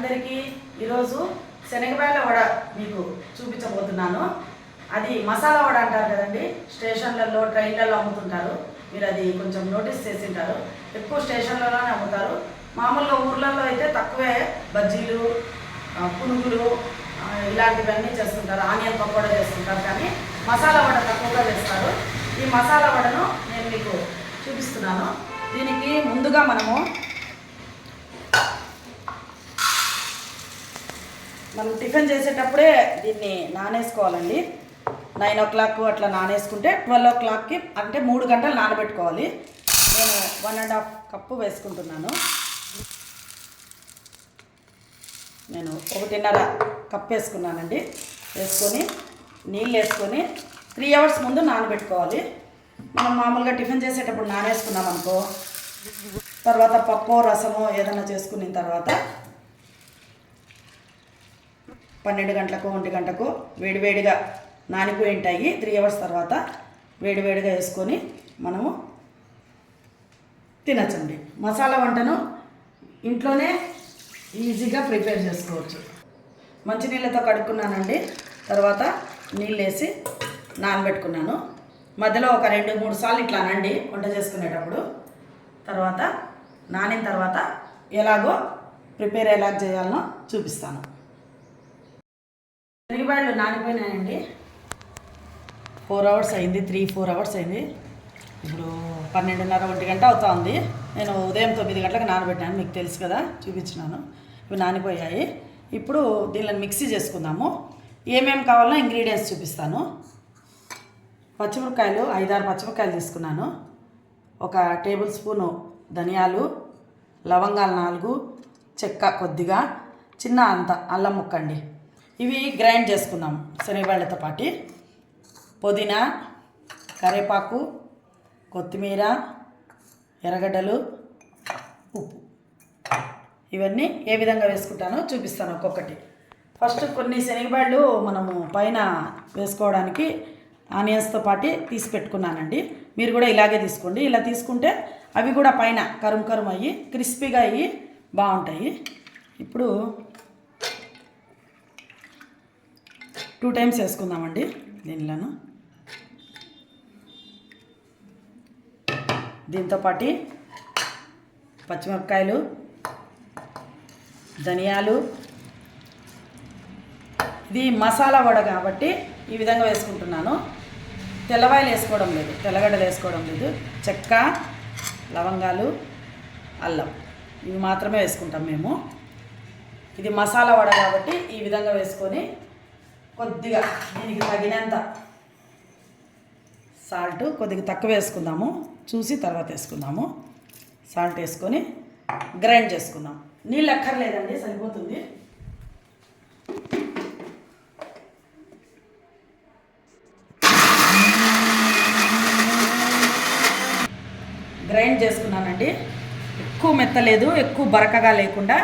అందరికీ ఈరోజు శనగపాయల వడ మీకు చూపించబోతున్నాను. అది మసాలా వడ అంటారు కదండి, స్టేషన్లలో ట్రైన్లలో అమ్ముతుంటారు. మీరు అది కొంచెం నోటీస్ చేసింటారు. ఎక్కువ స్టేషన్లలోనే అమ్ముతారు. మామూలుగా ఊర్లలో అయితే తక్కువే బజ్జీలు, పునుగులు ఇలాంటివన్నీ చేస్తుంటారు. ఆనియన్ పకోడా చేస్తుంటారు, కానీ మసాలా వడ తక్కువగా చేస్తారు. ఈ మసాలా వడను నేను మీకు చూపిస్తున్నాను. దీనికి ముందుగా మనం టిఫిన్ చేసేటప్పుడే దీన్ని నానేసుకోవాలండి. 9 o'clock అట్లా నానేసుకుంటే 12 o'clockకి అంటే 3 గంటలు నానబెట్టుకోవాలి. నేను 1.5 కప్పు వేసుకుంటున్నాను. నేను 1.5 కప్పు వేసుకున్నానండి. వేసుకొని నీళ్ళు వేసుకొని 3 hours ముందు నానబెట్టుకోవాలి. మనం మామూలుగా టిఫిన్ చేసేటప్పుడు నానేసుకున్నాం అనుకో, తర్వాత పప్పు రసమో ఏదైనా చేసుకున్న తర్వాత 12 గంటలకు 1 గంటకు వేడివేడిగా నానిపోయి ఉంటాయి. 3 hours తర్వాత వేడివేడిగా వేసుకొని మనము తినచ్చండి. మసాలా వంటను ఇంట్లోనే ఈజీగా ప్రిపేర్ చేసుకోవచ్చు. మంచినీళ్ళతో కడుక్కున్నానండి. తర్వాత నీళ్ళు వేసి నానబెట్టుకున్నాను. మధ్యలో ఒక 2-3 సార్లు ఇట్లా అనండి వంట చేసుకునేటప్పుడు. తర్వాత నానిన తర్వాత ఎలాగో ప్రిపేర్ ఎలా చేయాలనో చూపిస్తాను. శనగపాయలు నానిపోయినాయండి. 4 hours అయింది, 3-4 hours అయింది. ఇప్పుడు 12:30 1 గంట అవుతా ఉంది. నేను ఉదయం 9 గంటలకు నానబెట్టాను, మీకు తెలుసు కదా, చూపించినాను. ఇవి నానిపోయాయి. ఇప్పుడు దీనిలో మిక్సీ చేసుకుందాము. ఏమేమి కావాలో ఇంగ్రీడియంట్స్ చూపిస్తాను. పచ్చిమిరపకాయలు 5-6 పచ్చిమిరపకాయలు తీసుకున్నాను. 1 టేబుల్ స్పూను ధనియాలు, లవంగాలు 4, చెక్క కొద్దిగా, చిన్న అంత అల్లం ముక్కండి. ఇవి గ్రైండ్ చేసుకుందాం శనగపాయలతో పాటు. పుదీనా, కరివేపాకు, కొత్తిమీర, ఎర్రగడ్డలు, ఉప్పు, ఇవన్నీ ఏ విధంగా వేసుకుంటానో చూపిస్తాను ఒక్కొక్కటి. ఫస్ట్ కొన్ని శనగపాయలు మనము పైన వేసుకోవడానికి ఆనియన్స్తో పాటు తీసి పెట్టుకున్నానండి. మీరు కూడా ఇలాగే తీసుకోండి. ఇలా తీసుకుంటే అవి కూడా పైన కరుం అయ్యి క్రిస్పీగా అయ్యి బాగుంటాయి. ఇప్పుడు 2 times వేసుకుందామండి దీనిలోను. దీంతోపాటు పచ్చిమిరపకాయలు, ధనియాలు, ఇది మసాలా వడ కాబట్టి ఈ విధంగా వేసుకుంటున్నాను. తెల్లవాయలు వేసుకోవడం లేదు, తెల్లగడ్డలు వేసుకోవడం లేదు. చెక్క, లవంగాలు, అల్లం ఇవి మాత్రమే వేసుకుంటాం మేము. ఇది మసాలా వడ కాబట్టి ఈ విధంగా వేసుకొని కొద్దిగా దీనికి తగినంత సాల్ట్ కొద్దిగా తక్కువ వేసుకుందాము, చూసి తర్వాత వేసుకుందాము. సాల్ట్ వేసుకొని గ్రైండ్ చేసుకుందాం. నీళ్ళు అక్కర్లేదండి, సరిపోతుంది. గ్రైండ్ చేసుకున్నానండి. ఎక్కువ మెత్తలేదు, ఎక్కువ బరకగా లేకుండా.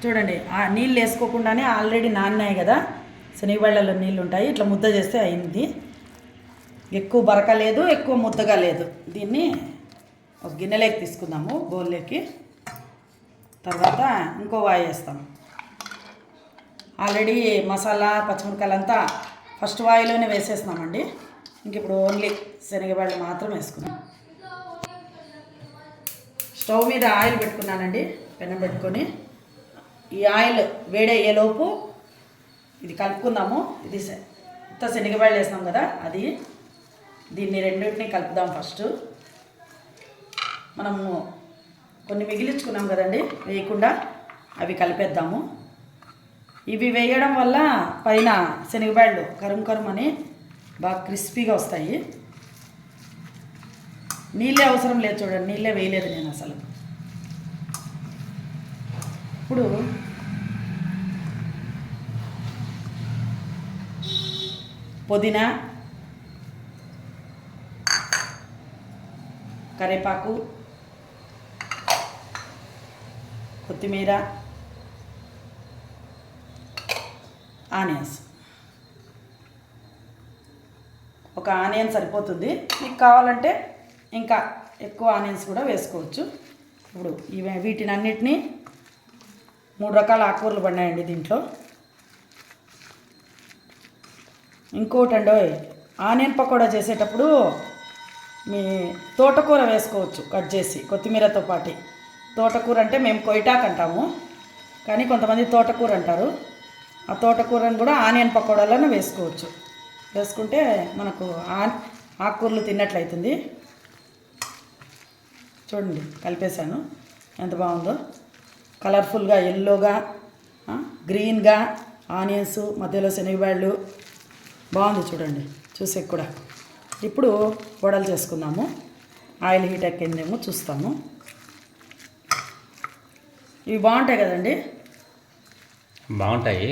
చూడండి, ఆ నీళ్ళు వేసుకోకుండానే ఆల్రెడీ నానినాయి కదా, శనగపాయలలో నీళ్ళు ఉంటాయి. ఇట్లా ముద్ద చేస్తే అయింది. ఎక్కువ బరక లేదు, ఎక్కువ ముద్దగా లేదు. దీన్ని ఒక గిన్నెలోకి తీసుకుందాము, బౌల్లోకి. తర్వాత ఇంకో వాయి వేస్తాము. ఆల్రెడీ మసాలా పచ్చిమిరపకాయలంతా ఫస్ట్ వాయిలోనే వేసేస్తున్నామండి. ఇంక ఇప్పుడు ఓన్లీ శనగపాయలు మాత్రం వేసుకున్నాం. స్టవ్ మీద ఆయిల్ పెట్టుకున్నానండి, పెనం పెట్టుకొని ఈ ఆయిల్ వేడయ్యేలోపు ఇది కలుపుకుందాము. ఇది ఇంత శనగపాయలు వేసినాం కదా, అది దీన్ని రెండింటిని కలుపుదాం. ఫస్ట్ మనము కొన్ని మిగిలించుకున్నాం కదండి, వేయకుండా అవి కలిపేద్దాము. ఇవి వేయడం వల్ల పైన శనగపాయలు కరుం అని బాగా క్రిస్పీగా వస్తాయి. నీళ్ళే అవసరం లేదు, చూడండి, నీళ్ళే వేయలేదు నేను అసలు. ఇప్పుడు పుదీనా, కరివేపాకు, కొత్తిమీర, ఆనియన్స్. ఒక ఆనియన్ సరిపోతుంది. మీకు కావాలంటే ఇంకా ఎక్కువ ఆనియన్స్ కూడా వేసుకోవచ్చు. ఇప్పుడు వీటిని అన్నిటినీ 3 రకాల ఆకుకూరలు పడినాయండి దీంట్లో. ఇంకోటి అండి, ఆనియన్ పకోడా చేసేటప్పుడు మీ తోటకూర వేసుకోవచ్చు కట్ చేసి కొత్తిమీరతో పాటు. తోటకూర అంటే మేము కొయిటాక్ అంటాము, కానీ కొంతమంది తోటకూర అంటారు. ఆ తోటకూరను కూడా ఆనియన్ పకోడాలను వేసుకోవచ్చు. వేసుకుంటే మనకు ఆకుకూరలు తిన్నట్లయితుంది. చూడండి కలిపేశాను, ఎంత బాగుందో. కలర్ఫుల్గా ఎల్లోగా గ్రీన్గా ఆనియన్స్, మధ్యలో శనగబాళ్ళు బాగుంది చూడండి చూసే కూడా. ఇప్పుడు వడలు చేసుకుందాము. ఆయిల్ హీట్ ఎక్కిందేమో చూస్తాము. ఇవి బాగుంటాయి కదండి. బాగుంటాయి.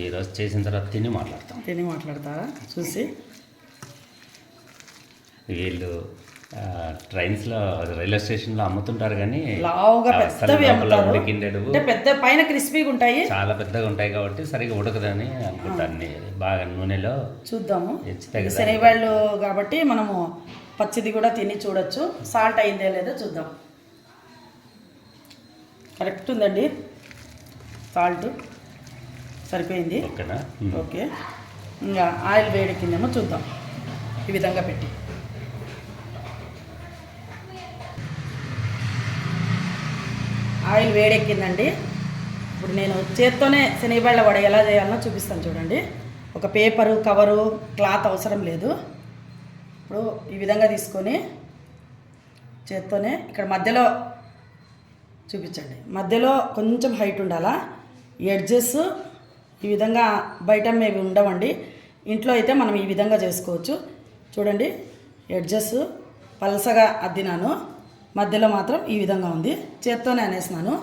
ఈరోజు చేసిన తర్వాత తిని మాట్లాడతారా చూసి. వీళ్ళు ట్రైన్స్లో రైల్వే స్టేషన్లో అమ్ముతుంటారు, కానీ లావుగా పెద్దవి అమ్ముతారు. అంటే పెద్ద పైన క్రిస్పీగా ఉంటాయి, చాలా పెద్దగా ఉంటాయి కాబట్టి సరిగా ఉడకదని అనుకుంటాను. బాగా నూనెలో చూద్దాము. శనగబాళ్ళు కాబట్టి మనము పచ్చిది కూడా తిని చూడొచ్చు. సాల్ట్ అయిందే లేదో చూద్దాం. కరెక్ట్ ఉందండి, సాల్ట్ సరిపోయింది. ఓకే, ఇంకా ఆయిల్ వేడెక్కిందేమో చూద్దాం. ఈ విధంగా పెట్టి ఆయిల్ వేడెక్కిందండి. ఇప్పుడు నేను చేత్తోనే శనగబాళ్ళ వడ ఎలా చేయాలో చూపిస్తాను చూడండి. ఒక పేపరు, కవరు, క్లాత్ అవసరం లేదు. ఇప్పుడు ఈ విధంగా తీసుకొని చేత్తోనే ఇక్కడ మధ్యలో చూపించండి. మధ్యలో కొంచెం హైట్ ఉండాలా. ఎడ్జెస్ ఈ విధంగా బయట మేవి ఉండవండి. ఇంట్లో అయితే మనం ఈ విధంగా చేసుకోవచ్చు. చూడండి, ఎడ్జెస్ పలసగా అద్దినాను, మధ్యలో మాత్రం ఈ విధంగా ఉంది. చేత్తోనే అనేసినాను.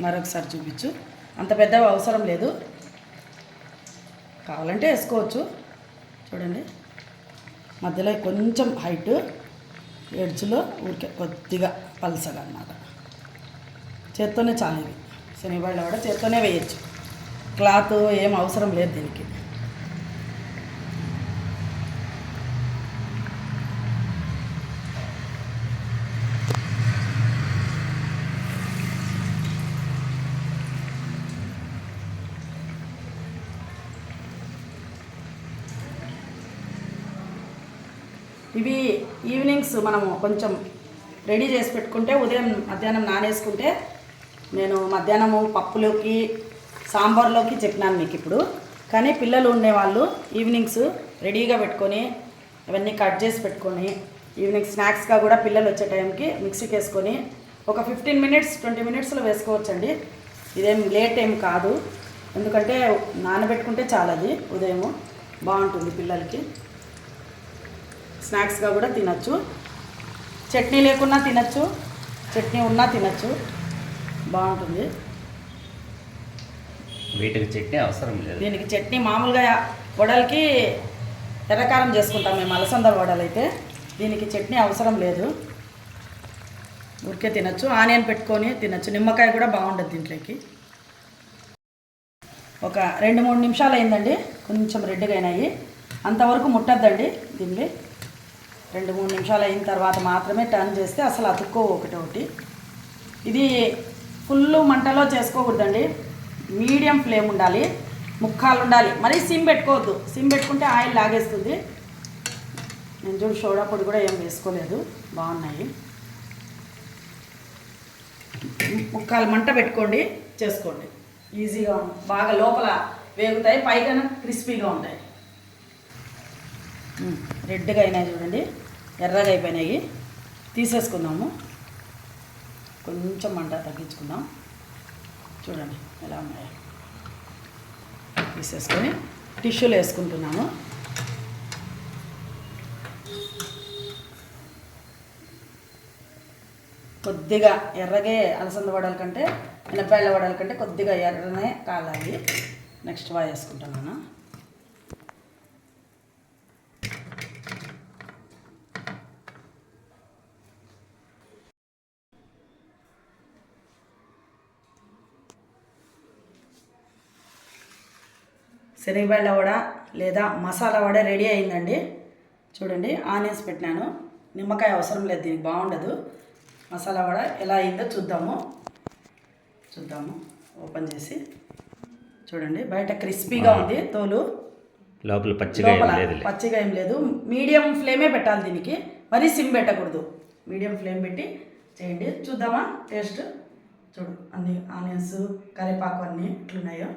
మరొకసారి చూపించు. అంత పెద్దగా అవసరం లేదు, కావాలంటే వేసుకోవచ్చు. చూడండి, మధ్యలో కొంచెం హైట్, ఎడ్జ్లో ఊరికే కొద్దిగా పలసగా అన్నమాట. చేత్తోనే చాలా. ఇవి శనగబాళ్ళ కూడా చేత్తోనే వేయచ్చు, క్లాత్ ఏం అవసరం లేదు దీనికి. ఇవి ఈవినింగ్స్ మనము కొంచెం రెడీ చేసి పెట్టుకుంటే, ఉదయం మధ్యాహ్నం నానేసుకుంటే, నేను మధ్యాహ్నము పప్పులోకి సాంబార్లోకి చెప్పినాను మీకు ఇప్పుడు. కానీ పిల్లలు ఉండేవాళ్ళు ఈవినింగ్స్ రెడీగా పెట్టుకొని ఇవన్నీ కట్ చేసి పెట్టుకొని ఈవినింగ్ స్నాక్స్గా కూడా పిల్లలు వచ్చే టైంకి మిక్సీకి వేసుకొని ఒక 15 మినిట్స్ 20 మినిట్స్లో వేసుకోవచ్చండి. ఇదేం లేట్ ఏం కాదు, ఎందుకంటే నానబెట్టుకుంటే చాలది. ఉదయం బాగుంటుంది పిల్లలకి. స్నాక్స్గా కూడా తినచ్చు, చట్నీ లేకున్నా తినచ్చు, చట్నీ ఉన్నా తినచ్చు, బాగుంటుంది. వీటికి చట్నీ అవసరం లేదు. దీనికి చట్నీ మామూలుగా వడలకి ఎర్రకారం చేసుకుంటాం మేము, అలసందల వడలు అయితే. దీనికి చట్నీ అవసరం లేదు, ఊరికే తినచ్చు. ఆనియన్ పెట్టుకొని తినచ్చు, నిమ్మకాయ కూడా బాగుంటుంది దీంట్లోకి. ఒక 2-3 నిమిషాలు అయిందండి, కొంచెం రెడ్గా అయినాయి. అంతవరకు ముట్టద్దండి దీన్ని. 2-3 నిమిషాలు అయిన తర్వాత మాత్రమే టర్న్ చేస్తే అసలు అతుక్కో ఒకటి. ఇది ఫుల్ మంటలో చేసుకోకూడదండి, మీడియం ఫ్లేమ్ ఉండాలి, ముక్కాలు ఉండాలి. మరీ సిమ్ పెట్టుకోవద్దు, సిమ్ పెట్టుకుంటే ఆయిల్ లాగేస్తుంది. నేను చూడు సోడా పొడి కూడా ఏం వేసుకోలేదు, బాగున్నాయి. ముక్కాలు మంట పెట్టుకోండి, చేసుకోండి. ఈజీగా బాగా లోపల వేగుతాయి, పైగా క్రిస్పీగా ఉంటాయి. రెడ్గా అయినాయి చూడండి, ఎర్రగా అయిపోయినాయి. తీసేసుకుందాము, కొంచెం మంట తగ్గించుకుందాం. చూడండి ఎలా ఉన్నాయో. తీసేసుకొని టిష్యూలు వేసుకుంటున్నాను. కొద్దిగా ఎర్రగే అలసంద వడల కంటే మినపాయల వడల కంటే కొద్దిగా ఎర్రనే కాలాలి. నెక్స్ట్ వేసుకుంటున్నాను. శనగబాళ్ళ వడ లేదా మసాలా వడ రెడీ అయిందండి. చూడండి, ఆనియన్స్ పెట్టినాను, నిమ్మకాయ అవసరం లేదు దీనికి, బాగుండదు. మసాలా వడ ఎలా అయిందో చూద్దాము ఓపెన్ చేసి చూడండి. బయట క్రిస్పీగా ఉంది తోలు, లోపల పచ్చిగా ఏం లోపల లేదులే. పచ్చిగా ఏం లేదు. మీడియం ఫ్లేమే పెట్టాలి దీనికి, మరీ సిమ్ పెట్టకూడదు. మీడియం ఫ్లేమ్ పెట్టి చేయండి. చూద్దామా టేస్ట్. చూడు అన్ని ఆనియన్స్ కరివేపాకు అన్నీ ఎట్లున్నాయో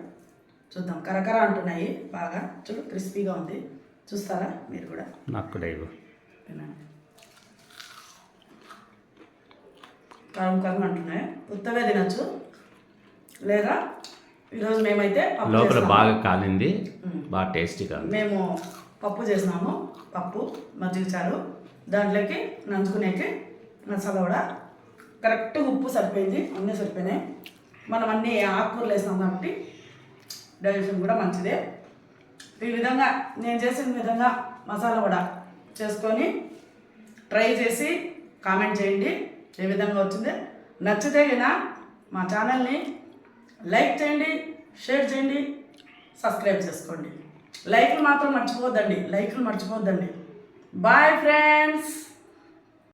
చూద్దాం. కరకర అంటున్నాయి బాగా. చూడు క్రిస్పీగా ఉంది. చూస్తారా మీరు కూడా? నాకు కూడా ఇవ్వు. కారం కారం అంటున్నాయి. ఉత్తగా తినచ్చు, లేదా ఈరోజు మేమైతే పప్పు లోపల చేస్తాము. బాగా కాలింది, బాగా టేస్టీగా ఉంది. మేము పప్పు చేసినాము. పప్పు మజ్జిగ చారు, దాంట్లోకి నంచుకునేకి మసాలా కూడా కరెక్ట్ ఉప్పు సరిపోయింది, అన్నీ సరిపోయినాయి. మనం అన్నీ ఆకుకూరలు వేసినాం కాబట్టి డైజెషన్ కూడా మంచిదే. ఈ విధంగా నేను చేసిన విధంగా మసాలా కూడా చేసుకొని ట్రై చేసి కామెంట్ చేయండి ఏ విధంగా వచ్చింది. నచ్చితే కదా మా ఛానల్ని లైక్ చేయండి, షేర్ చేయండి, సబ్స్క్రైబ్ చేసుకోండి. లైక్లు మాత్రం మర్చిపోవద్దండి. Bye friends.